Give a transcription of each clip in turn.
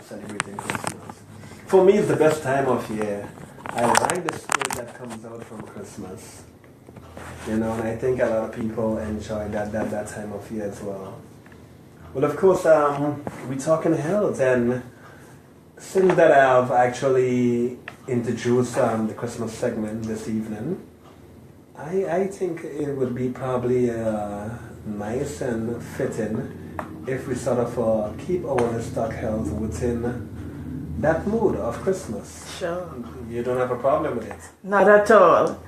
celebrating Christmas. For me, it's the best time of year. I like the spirit that comes out from Christmas. And I think a lot of people enjoy that time of year as well. Well, of course, we're talking health, and since that I've actually introduced the Christmas segment this evening, I think it would be probably nice and fitting if we sort of keep our livestock health within that mood of Christmas. Sure. You don't have a problem with it? Not at all.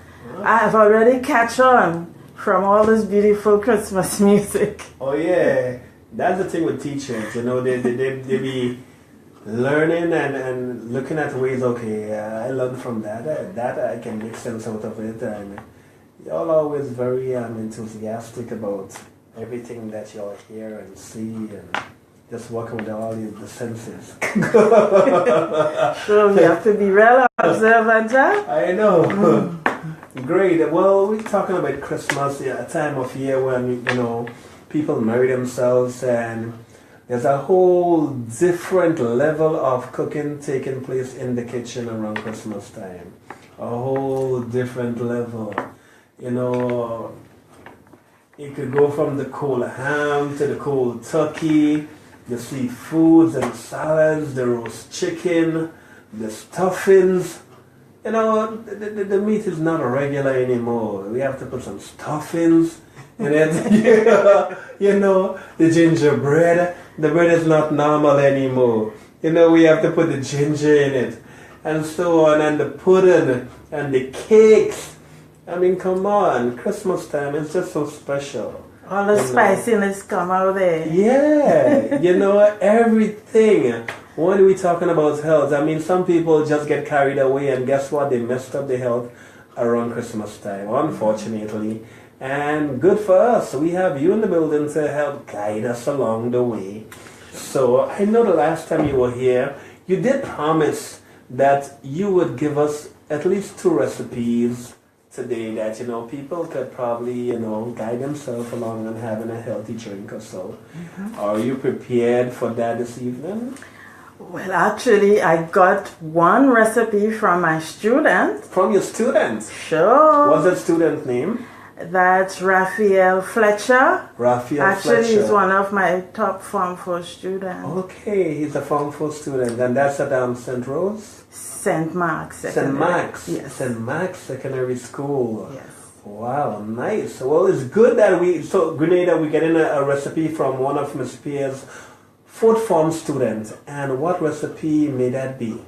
I have already catch on from all this beautiful Christmas music. Oh yeah, that's the thing with teachers. They be learning and looking at ways. Okay, I learned from that. That I can make sense out of it, and y'all always very enthusiastic about everything that y'all hear and see, and just working with all the senses. Sure, we have to be real observant, huh? I know. Great. Well, we're talking about Christmas, a time of year when people marry themselves, and there's a whole different level of cooking taking place in the kitchen around Christmas time. A whole different level. It could go from the cold ham to the cold turkey, the seafoods and salads, the roast chicken, the stuffings. The meat is not regular anymore. We have to put some stuffings in it. The gingerbread. The bread is not normal anymore. We have to put the ginger in it, and so on, and the pudding and the cakes. I mean, come on, Christmas time is just so special. All the spiciness come out there. Yeah, everything. When we're talking about health, I mean, some people just get carried away, and guess what? They messed up their health around Christmas time, unfortunately. And good for us. We have you in the building to help guide us along the way. So I know the last time you were here, you did promise that you would give us at least 2 recipes today that people could probably guide themselves along and having a healthy drink or so. Mm-hmm. Are you prepared for that this evening? Well, actually, I got one recipe from my student. From your student? Sure. What's that student name? That's Raphael Fletcher. Fletcher. Actually, he's one of my top Form 4 students. Okay, he's a Form 4 student, and that's at St. Rose? St. Mark's Secondary. St. Mark's? Yes. St. Mark's Secondary School. Yes. Wow, nice. Well, it's good that Grenada, we're getting a recipe from one of Miss Pierre's 4th Form students. And what recipe may that be?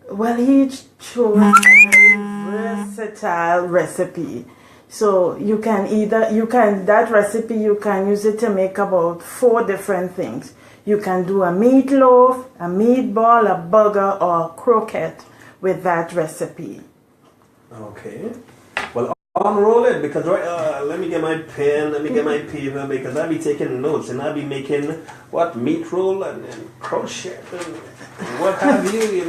Well, he chose a very versatile recipe. So that recipe, you can use it to make about 4 different things. You can do a meatloaf, a meatball, a burger, or a croquette with that recipe. Okay. Well, unroll it, because let me get my pen, let me get my paper, because I'll be taking notes, and I'll be making meat roll and crochet and what have you.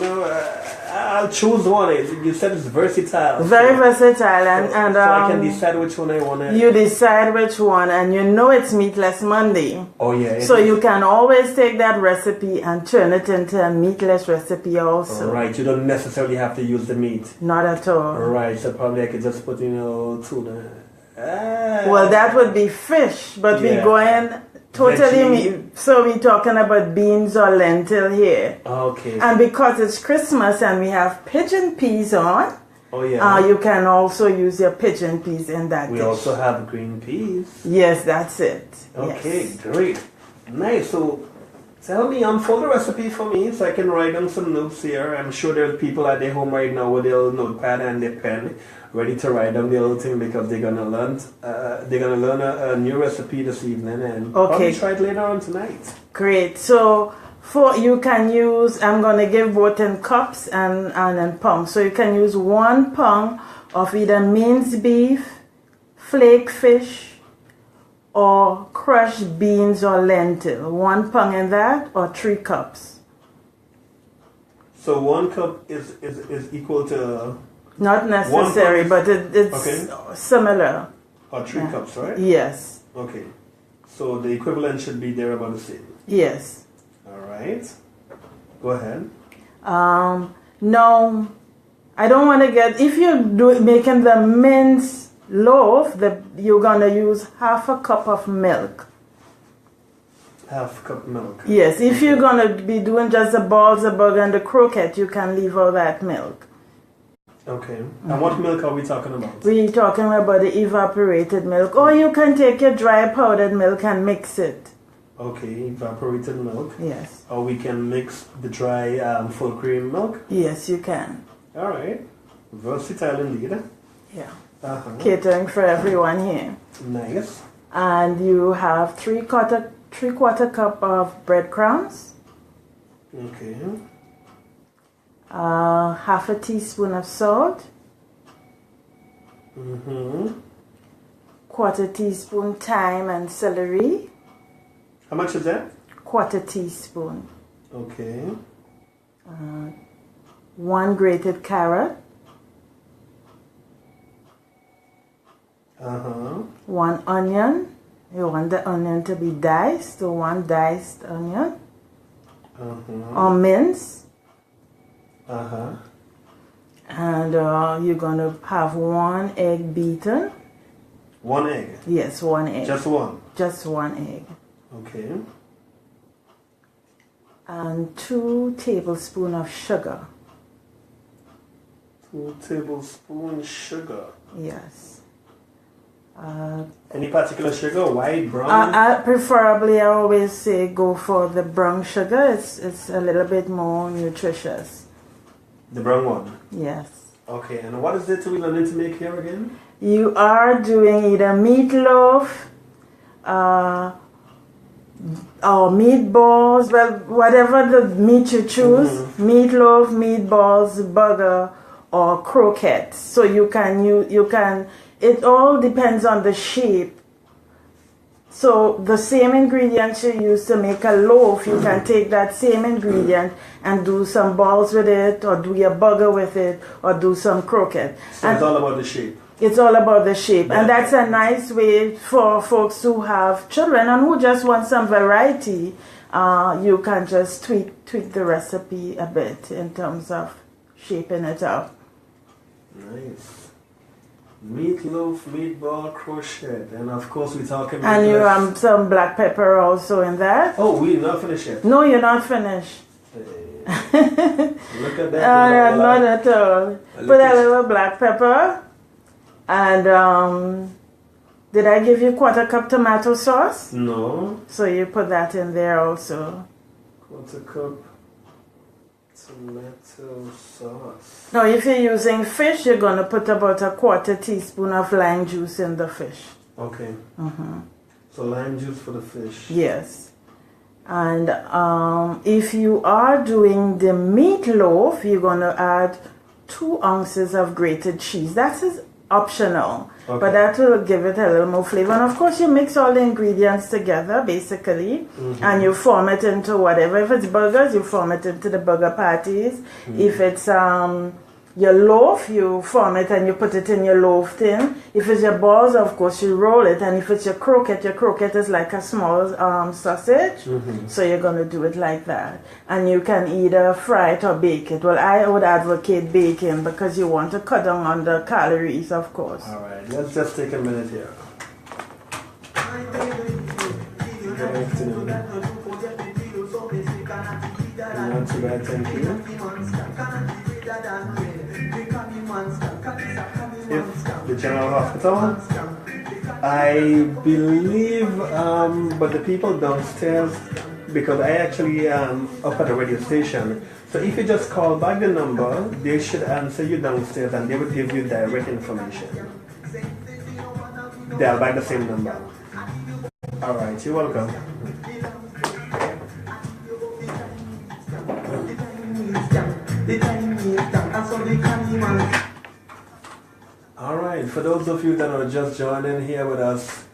I'll choose one. You said it's versatile. Very versatile, and so I can decide which one I want to. You decide which one, and it's Meatless Monday. Oh yeah. So you can always take that recipe and turn it into a meatless recipe also. Right. You don't necessarily have to use the meat. Not at all. Right. So probably I could just put tuna. Well, that would be fish, but we're going totally. So we're talking about beans or lentil here. Okay. And because it's Christmas and we have pigeon peas on. Oh yeah. You can also use your pigeon peas in that dish. We also have green peas. Yes, that's it. Okay, yes. Great. Nice. So tell me, unfold the recipe for me so I can write down some notes here. I'm sure there are people at their home right now with their notepad and their pen ready to write down the whole thing, because they're gonna learn a new recipe this evening, and probably try it later on tonight. Great. So you can use, I'm gonna give both in cups and in pounds. So you can use 1 pound of either minced beef, flake fish, or crushed beans or lentil. 1 pound in that, or 3 cups. So 1 cup is equal to. Not necessary, but it's similar. Or 3 cups, right? Yes. Okay. So the equivalent should be there about the same. Yes. All right. Go ahead. No, I don't want to get, if you're making the mince loaf, you're going to use half a cup of milk. Half cup milk. Yes, if you're going to be doing just the balls, the burger, and the croquette, you can leave out that milk. Okay. And what milk are we talking about? We're talking about the evaporated milk. Or you can take your dry powdered milk and mix it. Okay, evaporated milk. Yes. Or we can mix the dry full cream milk. Yes, you can. All right. Versatile indeed. Yeah. Uh-huh. Catering for everyone here. Nice. And you have three-quarter cup of breadcrumbs. Okay. Half a teaspoon of salt. Quarter teaspoon thyme and celery. How much is that? Quarter teaspoon. Okay. 1 grated carrot. 1 onion. You want the onion to be diced, so 1 diced onion. Or mince. And you're going to have 1 egg beaten. 1 egg? Yes, 1 egg. Just one? Just 1 egg. Okay. And 2 tablespoons of sugar. 2 tablespoons sugar. Yes. Any particular sugar? White, brown? Preferably, I always say go for the brown sugar. It's a little bit more nutritious. The brown one? Yes. Okay, and what is it we need to make here again? You are doing either meatloaf or meatballs, well, whatever the meat you choose, meatloaf, meatballs, burger, or croquettes. So you can, it all depends on the shape. So the same ingredients you use to make a loaf, you can take that same ingredient and do some balls with it, or do your burger with it, or do some croquette. So it's all about the shape. It's all about the shape. And that's a nice way for folks who have children and who just want some variety. You can just tweak the recipe a bit in terms of shaping it up. Nice. Meatloaf, meatball, crochet, and of course we're talking about... And you have some black pepper also in that. Oh, we're not finished yet. No, you're not finished. Look at that. Not at all. Put a little black pepper. And did I give you 1/4 cup tomato sauce? No. So you put that in there also. 1/4 cup tomato sauce. Now, if you're using fish, you're going to put about 1/4 teaspoon of lime juice in the fish. Okay. So lime juice for the fish. Yes. And if you are doing the meatloaf, you're going to add 2 ounces of grated cheese. That is optional, but that will give it a little more flavor. And of course, you mix all the ingredients together, basically, and you form it into whatever. If it's burgers, you form it into the burger patties. If it's your loaf, you form it and you put it in your loaf tin. If it's your balls, of course, you roll it. And if it's your croquette is like a small sausage. So you're going to do it like that. And you can either fry it or bake it. Well, I would advocate baking because you want to cut down on the calories, of course. All right, let's just take a minute here. Good afternoon. Not too bad, thank you. If the General Hospital, I believe, but the people downstairs, because I actually am up at the radio station, so if you just call back the number, they should answer you downstairs and they will give you direct information. They'll back the same number. All right, you're welcome. All right, for those of you that are just joining here with us,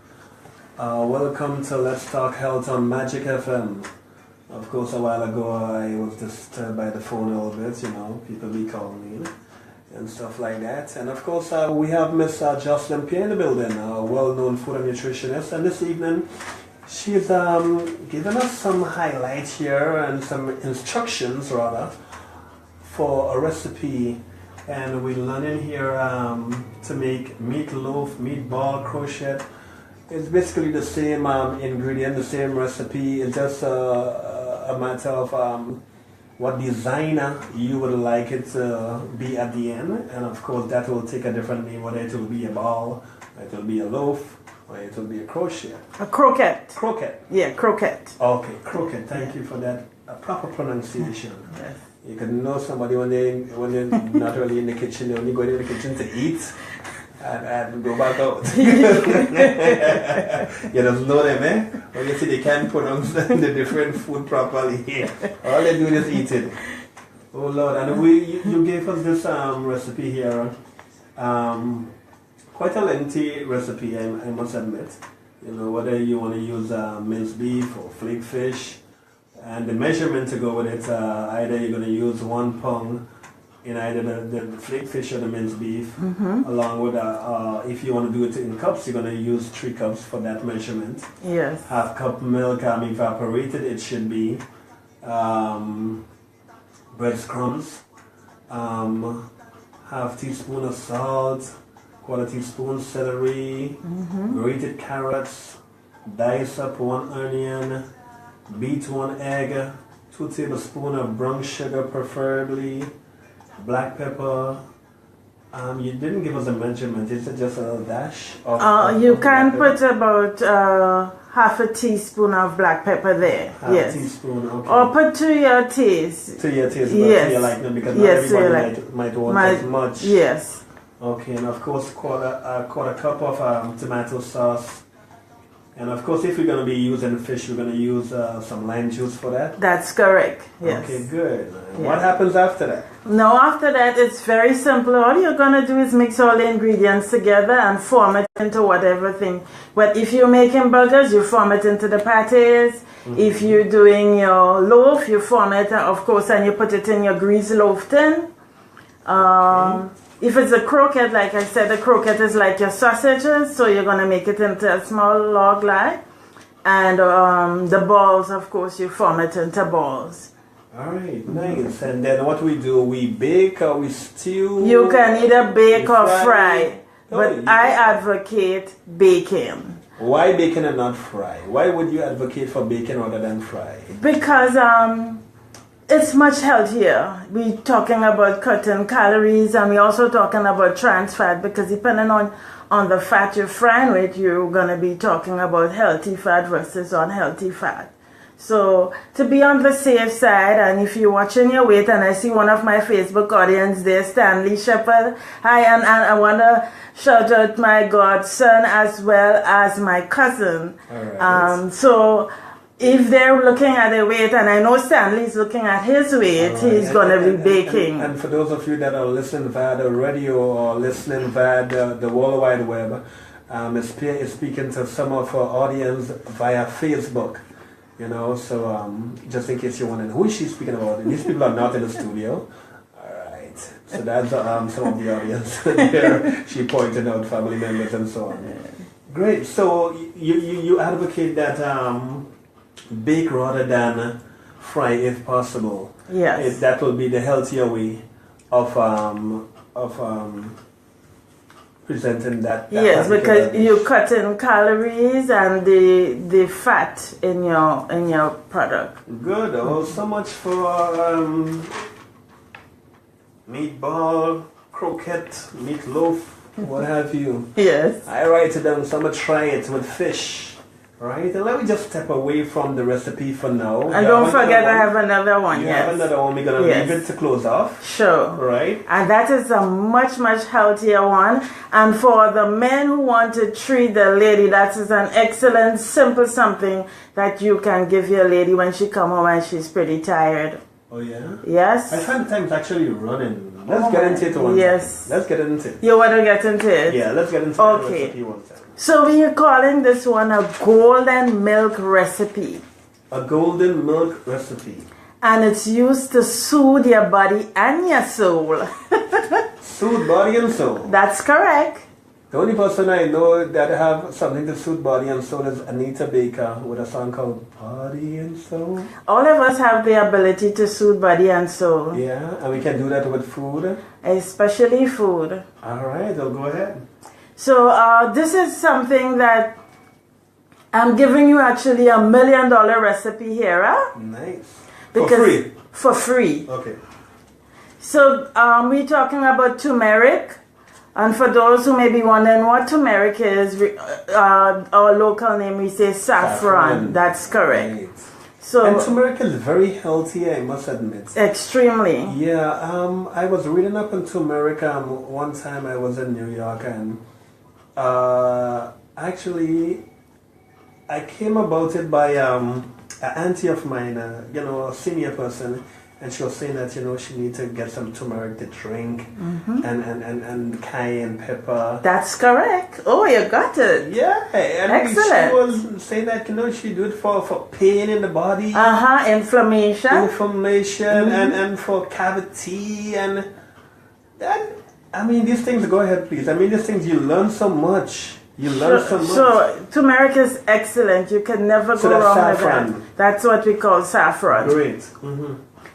welcome to Let's Talk Health on Magic FM. Of course, a while ago I was disturbed by the phone a little bit, you know, people be calling me and stuff like that. And of course, we have Miss Joslyn in the building, a well-known food and nutritionist. And this evening, She's given us some highlights here and some instructions rather for a recipe, and we're learning here to make meatloaf, meatball, crochet. It's basically the same ingredient, the same recipe. It's just a matter of what designer you would like it to be at the end, and of course that will take a different name, whether it will be a ball, it will be a loaf, or it will be a crochet. A croquette. Croquette. Yeah, croquette. Okay, croquette. Thank you for that proper pronunciation. Yes. You can know somebody when they're not really in the kitchen. They only go in the kitchen to eat and go back out. You just know them, eh? When you see they can't pronounce the different food properly. All they do is eat it. Oh Lord! And you gave us this recipe here. Quite a lengthy recipe, I must admit. You know, whether you want to use minced beef or flake fish, and the measurement to go with it, either you're going to use 1 pound in either the flake fish or the minced beef, along with, if you want to do it in cups, you're going to use 3 cups for that measurement. Yes. Half cup milk, evaporated, it should be. Breadcrumbs, half teaspoon of salt, 1/4 teaspoon celery, grated carrots, dice up 1 onion, beat 1 egg, 2 tablespoons of brown sugar preferably, black pepper. You didn't give us a measurement, is it just a dash? You can put about half a teaspoon of black pepper there. Half yes. teaspoon, okay. Or put to your taste. To your taste, but yes. to your liking, because not yes, everybody might want as much. Yes. Okay, and of course quarter cup of tomato sauce. And of course, if we're going to be using fish, we're going to use some lime juice for that. That's correct. Yes. Okay, good. Yeah. What happens after that? Now, after that, it's very simple. All you're going to do is mix all the ingredients together and form it into whatever thing. But if you're making burgers, you form it into the patties. If you're doing your loaf, you form it, of course, and you put it in your greased loaf tin. If it's a croquette, like I said, the croquette is like your sausages, so you're going to make it into a small log like. And the balls, of course, you form it into balls. All right, nice. And then what we do, we bake or we stew? You can either bake or fry, Oh, but I advocate baking. Why baking and not fry? Why would you advocate for baking rather than fry? Because it's much healthier. We're talking about cutting calories, and we're also talking about trans fat, because depending on the fat you're frying with, you're going to be talking about healthy fat versus unhealthy fat. So to be on the safe side, and if you're watching your weight, and I see one of my Facebook audience there, Stanley Shepherd, hi, and I want to shout out my godson as well as my cousin. All right. So if they're looking at their weight, and I know Stanley's looking at his weight, right, he's going to be baking. And for those of you that are listening via the radio or listening via the World Wide Web, is speaking to some of our audience via Facebook. You know, so just in case you want to know who is she speaking about, these people are not in the studio. All right, so that's some of the audience there. She pointed out family members and so on. Great. So you advocate that bake rather than fry if possible. Yes. That will be the healthier way of presenting that yes, because you cut in calories and the fat in your product. Good. Oh, so much for meatball, croquette, meatloaf, what have you. Yes. I write it down, so I'm gonna try it with fish. Right, and let me just step away from the recipe for now. And don't forget I have another one. You yes. have another one. We're gonna leave it to close off. Sure. Right. And that is a much healthier one. And for the men who want to treat the lady, that is an excellent, simple something that you can give your lady when she come home and she's pretty tired. Oh yeah. Yes. I find time's actually running. Let's get into it one Yes. time. Let's get into it. You want to get into it? Yeah, let's get into the recipe one time. So we are calling this one a golden milk recipe. A golden milk recipe. And it's used to soothe your body and your soul. Soothe body and soul. That's correct. The only person I know that have something to suit body and soul is Anita Baker with a song called Body and Soul. All of us have the ability to soothe body and soul. Yeah, and we can do that with food. Especially food. All right, I'll go ahead. So this is something that I'm giving you actually $1 million recipe here. Huh? Nice. Because, for free? For free. Okay. So we're talking about turmeric. And for those who may be wondering what turmeric is, our local name we say saffron. That's correct. Right. So and turmeric is very healthy, I must admit. Extremely. Yeah, I was reading up on turmeric. One time I was in New York, and actually I came about it by an auntie of mine, a senior person. And she was saying that, she needs to get some turmeric to drink and cayenne pepper. That's correct. Oh, you got it. Yeah. And excellent. She was saying that, she do it for pain in the body. Inflammation. And for cavity and these things, go ahead please. These things, you learn so much. So turmeric is excellent. You can never go wrong saffron. With that. That's what we call saffron. Great.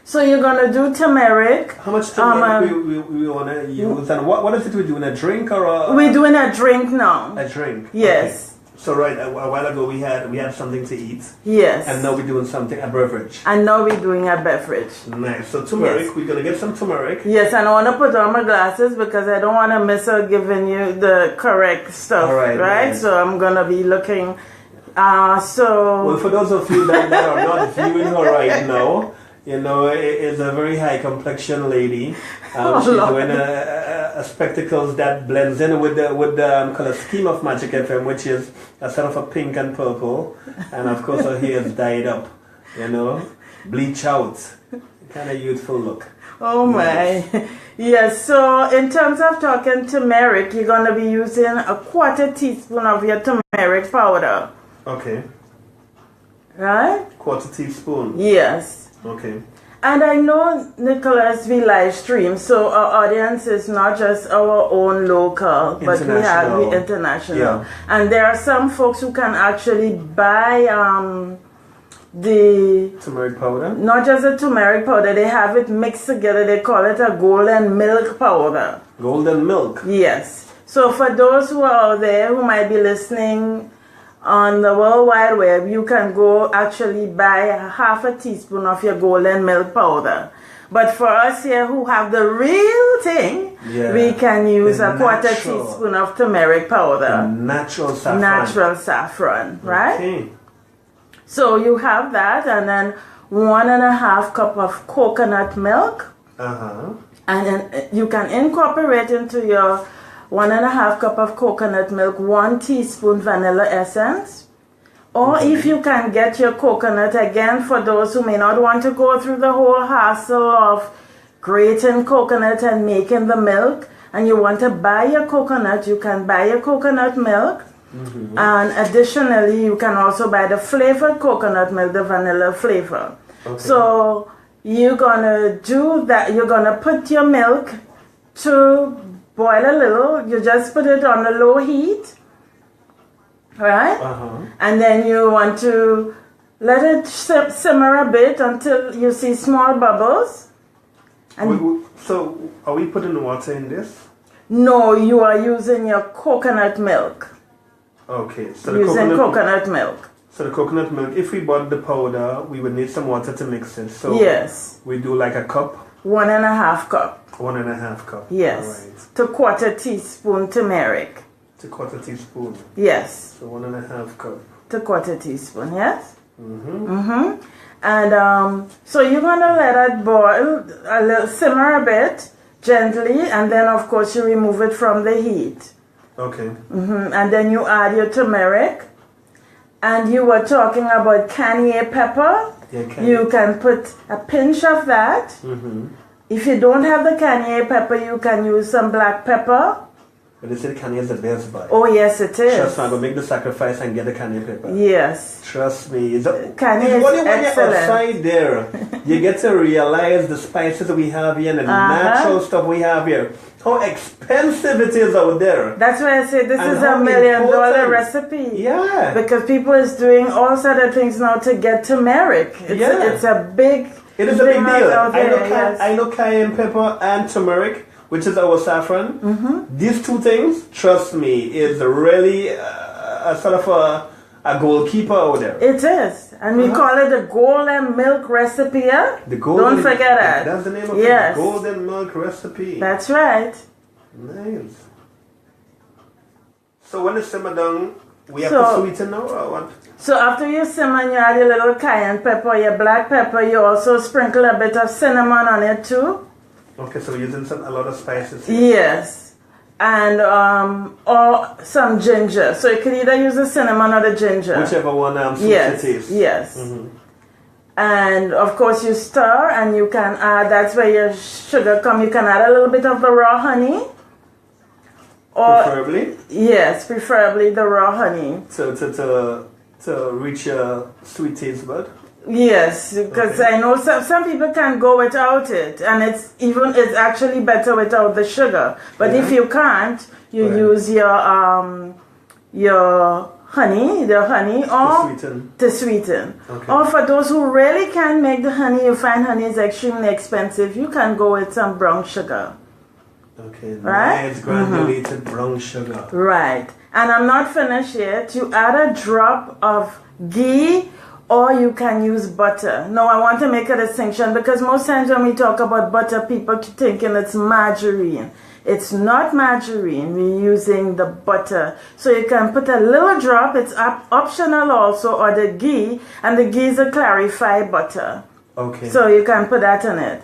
So you're gonna do turmeric. How much turmeric we wanna use, and what is it we do in a drink or a? We're doing a drink now. A drink. Yes. Okay. So a while ago we had something to eat. Yes. And now we're doing a beverage. And now we're doing a beverage. Nice. So turmeric, We're gonna get some turmeric. Yes, and I wanna put on my glasses because I don't wanna miss out giving you the correct stuff. All right. Right. So I'm gonna be looking. Well, for those of you that are not viewing her right now. Is a very high complexion lady. She's wearing a spectacles that blends in with the color scheme of Magic FM, which is a sort of a pink and purple, and of course her hair is dyed up, bleach out, kind of youthful look. Oh my! Yes. So in terms of talking turmeric, you're gonna be using a 1/4 teaspoon of your turmeric powder. Okay. Right? 1/4 teaspoon. Yes. Okay. And I know, Nicholas, we live stream, so our audience is not just our own local, but we have the international. Yeah. And there are some folks who can actually buy the turmeric powder. Not just the turmeric powder, they have it mixed together. They call it a golden milk powder. Golden milk. Yes. So for those who are out there who might be listening on the World Wide Web, you can go actually buy 1/2 teaspoon of your golden milk powder. But for us here who have the real thing, we can use a 1/4 teaspoon of turmeric powder. Natural saffron. Natural saffron, right? Okay. So you have that, and then 1.5 cup of coconut milk. And then you can incorporate into your 1.5 cup of coconut milk 1 teaspoon vanilla essence. Or if you can get your coconut, again, for those who may not want to go through the whole hassle of grating coconut and making the milk, and you want to buy your coconut, you can buy your coconut milk. And additionally, you can also buy the flavored coconut milk, the vanilla flavor. Okay. So you're gonna do that. You're gonna put your milk to boil a little. You just put it on a low heat, right? And then you want to let it simmer a bit until you see small bubbles. And so are we putting water in this? No, you are using your coconut milk. Okay, so using coconut milk. So the coconut milk, if we bought the powder, we would need some water to mix it. So yes, we do like a cup. 1.5 cup. 1.5 cup. Yes. All right. To 1/4 teaspoon turmeric. To 1/4 teaspoon. Yes. So 1.5 cup. To 1/4 teaspoon. Yes. And so you're gonna let it boil a little, simmer a bit gently, and then of course you remove it from the heat. Okay. And then you add your turmeric. And you were talking about cayenne pepper. Yeah, you can put a pinch of that. If you don't have the cayenne pepper, you can use some black pepper. But they say the cayenne is the best buy. Oh yes, it is. Trust me, I'm gonna make the sacrifice and get the cayenne pepper. Yes. Trust me. Cayenne is when you're excellent. outside there, you get to realize the spices we have here and the natural stuff we have here. How expensive it is out there. That's why I say this And is a how $1 million important. recipe. Yeah. Because people is doing all sort of things now to get turmeric. It's a big It is a big thing deal. out there, yes. I know cayenne pepper and turmeric, which is our saffron. These two things, trust me, is really a sort of a goalkeeper out there. It is. And we call it the golden milk recipe. Yeah? The golden, Don't forget that. That's the name of Yes. it. Golden milk recipe. That's right. Nice. So when it's simmer down, we have So- to sweeten now or what? So after you simmer, you add your little cayenne pepper, your black pepper. You also sprinkle a bit of cinnamon on it too. Okay, so we're using a lot of spices here. Yes. And or some ginger. So you can either use the cinnamon or the ginger. Whichever one suits Yes. your taste. Yes. And of course you stir, and you can add. That's where your sugar come. You can add a little bit of the raw honey. Or Preferably yes, preferably the raw honey. to reach your sweet taste bud. Yes, because I know some people can go without it, and it's actually better without the sugar. But if you can't, you use your honey, or to sweeten. Okay. Or for those who really can't make the honey, you find honey is extremely expensive. You can go with some brown sugar. Okay, Right? nice granulated brown sugar. Right. And I'm not finished yet. You add a drop of ghee, or you can use butter. Now, I want to make a distinction because most times when we talk about butter, people keep thinking it's margarine. It's not margarine. We're using the butter. So you can put a little drop. It's optional also, or the ghee. And the ghee is a clarified butter. Okay. So you can put that in it.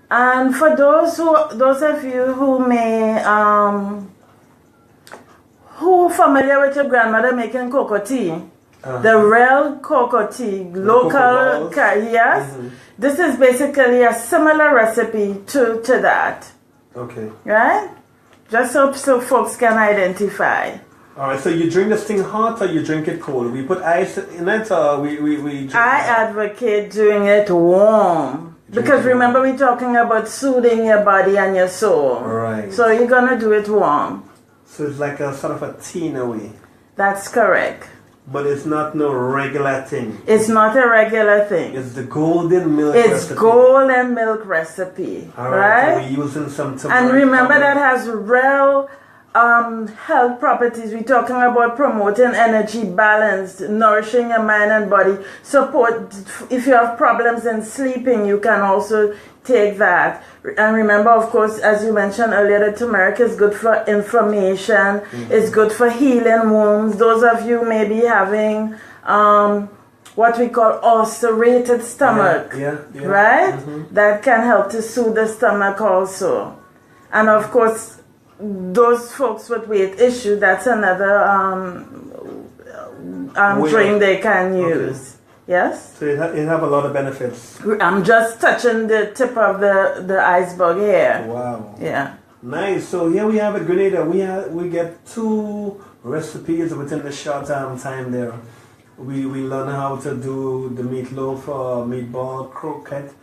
And for those of you who may who familiar with your grandmother making cocoa tea, the real cocoa tea, local, yes. This is basically a similar recipe to that. Okay. Right? Just so folks can identify. All right. So you drink this thing hot or you drink it cold? We put ice in it, or we drink I it? advocate doing it warm. Because remember, we're talking about soothing your body and your soul. Right. So you're going to do it warm. So it's like a sort of a tea in a way. That's correct. But it's not no regular thing. It's not a regular thing. It's the golden milk It's recipe. golden milk recipe. All right? So we're using some turmeric. And remember powder. that has real health properties. We're talking about promoting energy balance, nourishing your mind and body. Support, if you have problems in sleeping, you can also take that. And remember, of course, as you mentioned earlier, the turmeric is good for inflammation. It's good for healing wounds. Those of you may be having what we call ulcerated stomach, right? That can help to soothe the stomach also. And of course, those folks with weight issue, that's another drink they can use. Yes? So it have a lot of benefits. I'm just touching the tip of the iceberg here. Wow. Yeah. Nice. So here we have it, Grenada. We get 2 recipes within the short time there. We learn how to do the meatloaf or meatball croquette.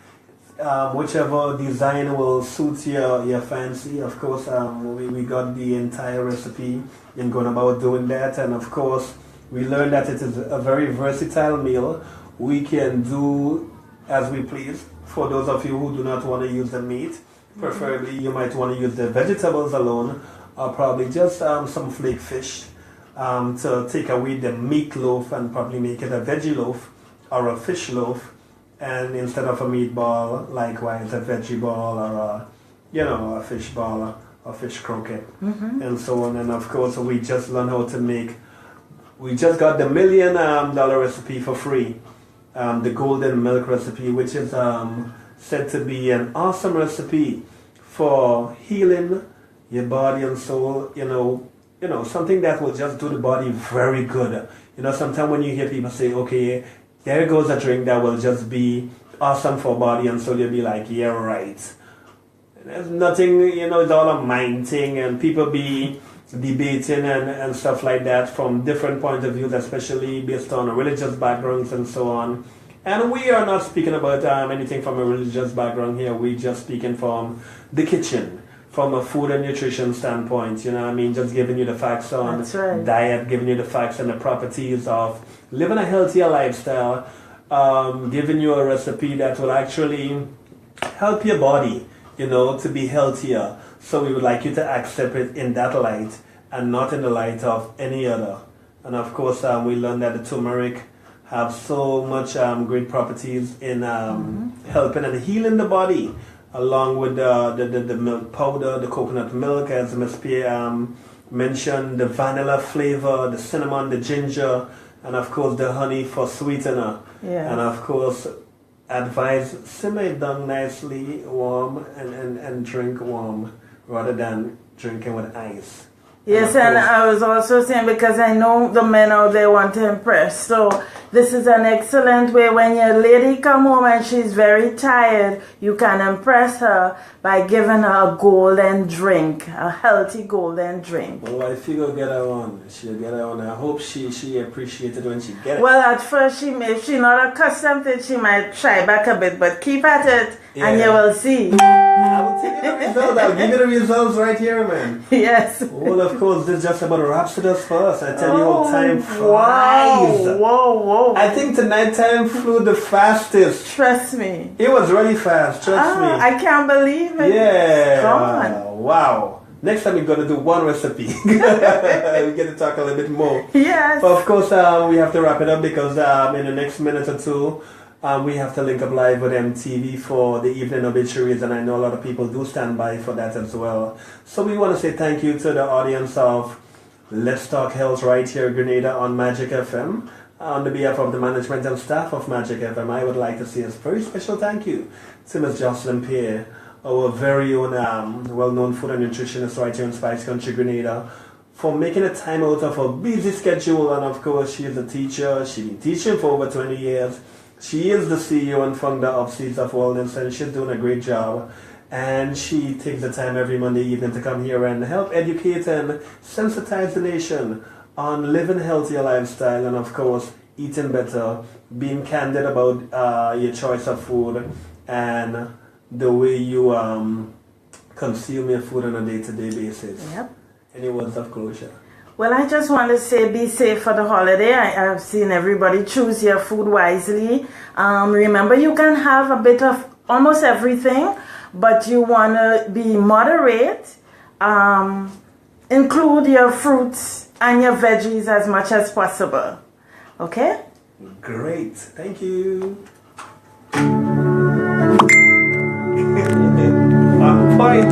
Whichever design will suit your fancy. Of course, we got the entire recipe in going about doing that. And of course, we learned that it is a very versatile meal. We can do as we please. For those of you who do not want to use the meat, preferably you might want to use the vegetables alone, or probably just some flake fish to take away the meatloaf and probably make it a veggie loaf or a fish loaf. And instead of a meatball, likewise a veggie ball or a fish ball or fish croquette and so on. And of course, we just learned how to make. We just got the $1 million recipe for free, the golden milk recipe, which is said to be an awesome recipe for healing your body and soul. Something that will just do the body very good. Sometimes when you hear people say, okay, there goes a drink that will just be awesome for body and soul, you'll be like, yeah, right. There's nothing, it's all a mind thing, and people be debating and stuff like that from different points of views, especially based on religious backgrounds and so on. And we are not speaking about anything from a religious background here. We're just speaking from the kitchen, from a food and nutrition standpoint. You know what I mean? Just giving you the facts on diet, giving you the facts and the properties of living a healthier lifestyle, giving you a recipe that will actually help your body, you know, to be healthier. So we would like you to accept it in that light and not in the light of any other. And of course, we learned that the turmeric have so much great properties in helping and healing the body, along with the milk powder, the coconut milk, as Ms. P mentioned, the vanilla flavor, the cinnamon, the ginger, and of course the honey for sweetener. Yeah. And of course, advise simmer it down nicely warm and drink warm rather than drinking with ice. Yes, and I was also saying, because I know the men out there want to impress, so this is an excellent way. When your lady come home and she's very tired, you can impress her by giving her a golden drink, a healthy golden drink. Well, I figure get her on. She'll get her on. I hope she appreciated when she get it. Well, at first, if she's not accustomed to it, she might try back a bit, but keep at it, and you will see. I will take you the results. I'll give you the results right here, man. Yes. Well, of course, this just about wraps it up for us. I tell you, how time flies. Wow. Whoa. I think tonight time flew the fastest. Trust me. It was really fast, trust me. I can't believe it. Yeah. Come on. Wow. Next time we're going to do one recipe. We get to talk a little bit more. Yes. But of course, we have to wrap it up because in the next minute or two, we have to link up live with MTV for the evening obituaries, and I know a lot of people do stand by for that as well. So we want to say thank you to the audience of Let's Talk Health right here in Grenada on Magic FM. On the behalf of the management and staff of Magic FM, I would like to say a very special thank you to Ms. Joslyn Pierre, our very own well-known food and nutritionist right here in Spice Country, Grenada, for making a time out of her busy schedule. And of course, she is a teacher. She's been teaching for over 20 years. She is the CEO and founder of Seeds of Wellness, and she's doing a great job. And she takes the time every Monday evening to come here and help educate and sensitize the nation on living a healthier lifestyle and, of course, eating better, being candid about your choice of food and the way you consume your food on a day-to-day basis. Yep. Any words of closure? Well, I just want to say be safe for the holiday. I've seen everybody choose your food wisely. Remember, you can have a bit of almost everything, but you want to be moderate. Include your fruits and your veggies as much as possible. Okay? Great. Thank you. On point.